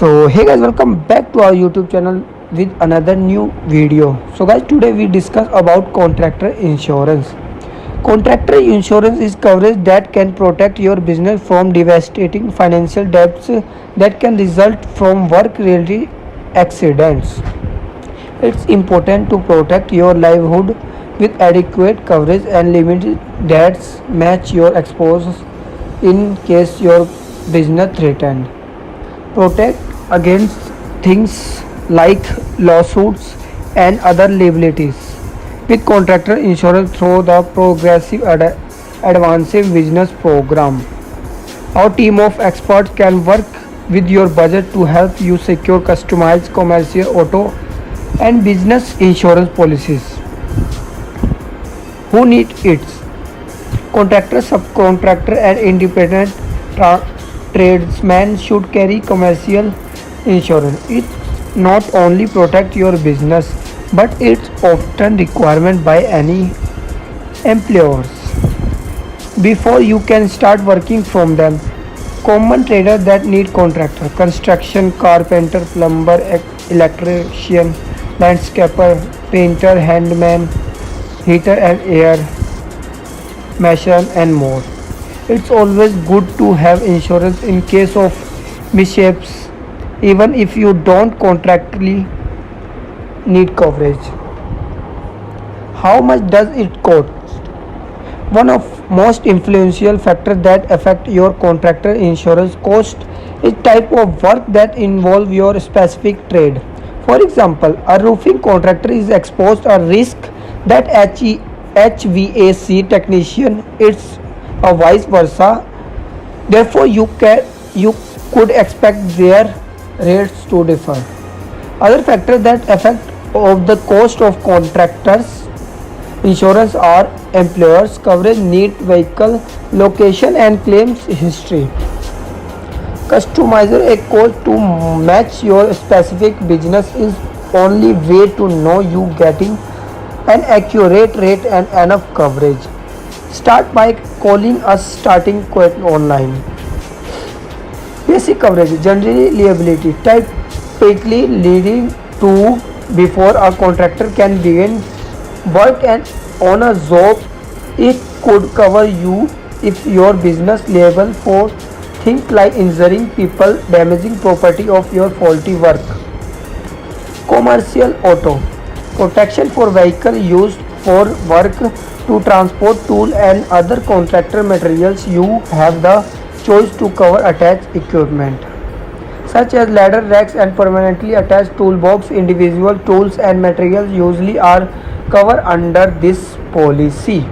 So hey guys, welcome back to our YouTube channel with another new video. So guys, today we discuss about contractor insurance. Contractor insurance is coverage that can protect your business from devastating financial debts that can result from work-related accidents. It's important to protect your livelihood with adequate coverage and limit debts match your exposures in case your business threatened. Protect against things like lawsuits and other liabilities with contractor insurance through the Progressive Advanced Business Program. Our team of experts can work with your budget to help you secure customized commercial auto and business insurance policies. Who need it? Contractor, subcontractor, and independent tra- tradesmen should carry commercial insurance. It not only protect your business, but it's often requirement by any employers before you can start working from them. Common traders that need contractor: construction, carpenter, plumber, electrician, landscaper, painter, handyman, heater and air mason, and more. It's always good to have insurance in case of mishaps, even if you don't contractually need coverage. How much does it cost? One of most influential factors that affect your contractor insurance cost is type of work that involve your specific trade. For example, a roofing contractor is exposed a risk that HVAC technician is or vice versa. Therefore, you could expect their rates to differ. Other factors that affect of the cost of contractors insurance are employers coverage need, vehicle location and claims history. Customizer a quote to match your specific business is only way to know you getting an accurate rate and enough coverage. Start by calling us starting quote online. Basic coverage generally liability typically leading to before a contractor can begin work and on a job. It could cover you if your business liable for things like injuring people, damaging property of your faulty work. Commercial auto protection for vehicle used for work to transport tool and other contractor materials. You have the choice to cover attached equipment such as ladder racks and permanently attached toolbox. Individual tools and materials usually are covered under this policy.